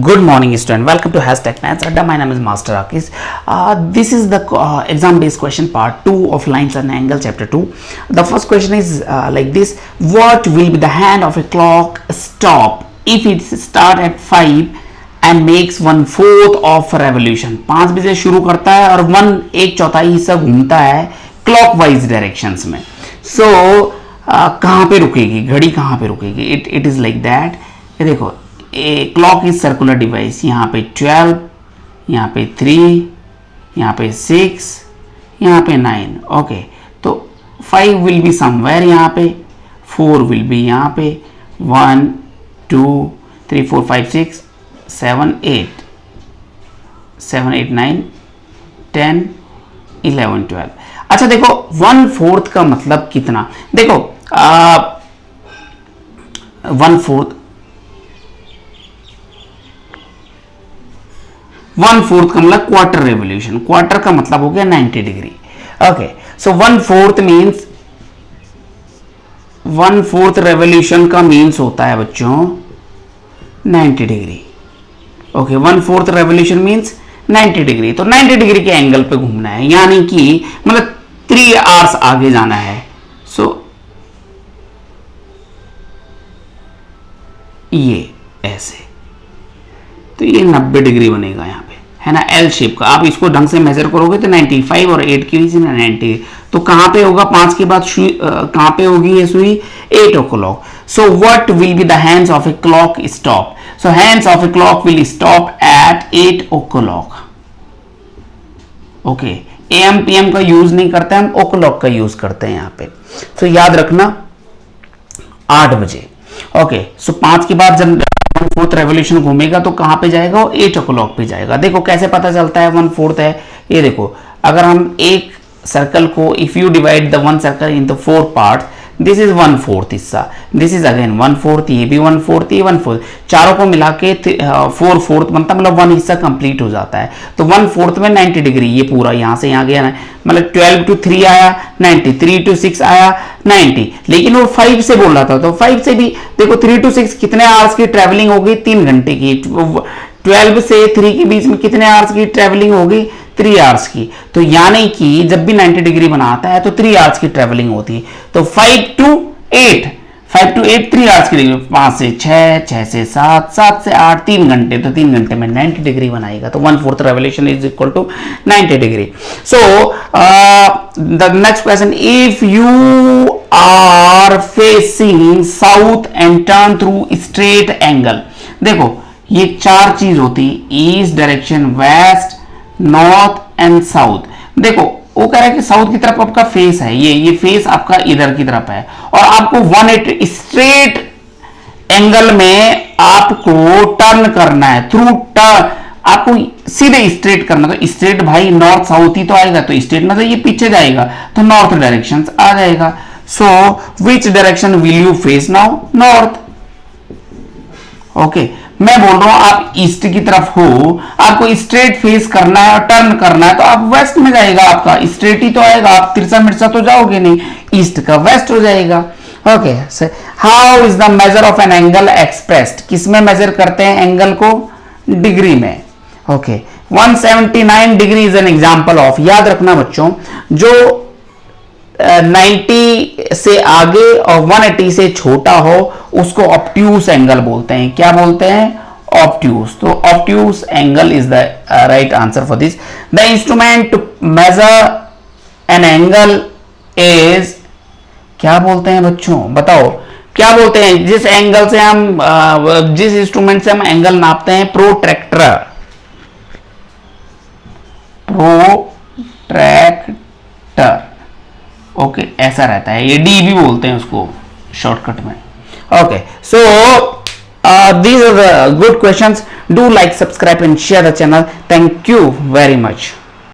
Good morning, student. Welcome to Hashtag Maths Adda. My name is Master Akis. This is the exam-based question part 2 of Lines and Angle chapter 2. The first question is like this. What will be the hand of a clock stop if it start at 5 and makes 1/4 of a revolution? 5 बजे शुरू करता है और 1/4 हिस्सा घूमता है clockwise directions में. So कहाँ पे रुकेगी घड़ी, कहाँ पे रुकेगी? It is like that. ये देखो, a clock is circular device. यहाँ पे 12, यहाँ पे 3, यहाँ पे 6, यहाँ पे 9. ओके, तो 5 विल बी समवेयर यहाँ पे, 4 विल बी यहाँ पे, 1 2 3 4 5 6 7 8 7 8 9 10 11 12. अच्छा देखो, 1/4 का मतलब कितना? देखो 1/4 का मतलब क्वार्टर रेवोल्यूशन. क्वार्टर का मतलब हो गया 90 डिग्री. ओके, सो 1/4 मीन्स 1/4 रेवोल्यूशन का मीन्स होता है बच्चों 90 degree. Okay, 1/4 revolution means 90 degree. तो 90 डिग्री के एंगल पे घूमना है, यानी कि मतलब 3 आवर्स आगे जाना है. सो ये ऐसे, तो ये 90 डिग्री बनेगा यहाँ पे, है ना, एल शेप का. आप इसको ढंग से मेजर करोगे तो 95 और 8 की वजह से 90. तो कहाँ पे होगा 5 के बाद कहाँ पे होगी ये सुई? 8 o'clock. So what will be the hands of a clock stop? So hands of a clock will stop at 8 o'clock. Okay, AM PM का यूज नहीं करते, हम o'clock का यूज करते हैं यहाँ पे. तो याद रखना 8 बजे. ओके, सो 5 के बाद जब 1/4 रेवोल्यूशन घूमेगा तो कहां पे जाएगा? वो 8 o'clock पे जाएगा. देखो कैसे पता चलता है 1/4 है. ये देखो, अगर हम एक सर्कल को, if you divide the one circle in the 4 parts, this is 1/4 हिस्सा, दिस इज अगेन 1/4, ये भी 1/4, ये 1/4, चारों को मिला के 4/4 बनता, मतलब 1 हिस्सा कंप्लीट हो जाता है. तो 1/4 में 90 डिग्री, ये पूरा यहां से यहां गया ना, मतलब 12 to 3 आया 90, 3 to 6 आया 90. लेकिन वो 5 से बोल रहा था, तो 5 से भी देखो 3 to 6 कितने आवर्स की ट्रेवलिंग हो गई? 3 घंटे की. 12 से 3 के बीच में कितने आवर्स की ट्रेवलिंग हो गई? 3 आवर्स की. तो यानी कि जब भी 90 डिग्री बनाता है तो 3 आवर्स की ट्रेवलिंग होती है. तो 5 to 8 3 आवर्स की डिग्री, 5 से 6, 6 से 7, 7 से 8, 3 घंटे. तो 3 घंटे में 90 डिग्री बनाएगा. तो 1/4 revolution is equal to 90 degree. So the next question, if you are facing south and turn through straight angle. देखो ये 4 चीज होती, east direction, west, north and south. देखो वो कह रहा है कि साउथ की तरफ आपका फेस है, ये फेस आपका इधर की तरफ है, और आपको 180 स्ट्रेट एंगल में आपको टर्न करना है. थ्रू टर्न आपको सीधे स्ट्रेट करना. तो स्ट्रेट भाई नॉर्थ साउथ ही तो आएगा, तो स्ट्रेट मतलब ये पीछे जाएगा, तो नॉर्थ डायरेक्शन आ जाएगा. So which direction will you face now? North. Okay, मैं बोल रहा हूं आप ईस्ट की तरफ हो, आपको स्ट्रेट फेस करना है और टर्न करना है, तो आप वेस्ट में जाएगा. आपका स्ट्रेट ही तो आएगा, आप तिरछा मिर्चा तो जाओगे नहीं, ईस्ट का वेस्ट हो जाएगा. Okay, how is the measure of an angle expressed? किसमें मेजर करते हैं एंगल को? डिग्री में. Okay, 179 degree is an example of. याद रखना बच्चों, जो 90 से आगे और 180 से छोटा हो उसको ऑब्ट्यूस एंगल बोलते हैं. क्या बोलते हैं? ऑब्ट्यूस. तो obtuse angle is the right answer for this. The instrument to measure an angle is, क्या बोलते हैं बच्चों? बताओ क्या बोलते हैं जिस एंगल से हम जिस इंस्ट्रूमेंट से हम एंगल नापते हैं? प्रोट्रैक्टर. प्रोट्रैक्टर. ओके, ऐसा रहता है, ये डी भी बोलते हैं उसको शॉर्टकट में. Okay, so these are the good questions. Do like, subscribe and share the channel. Thank you very much.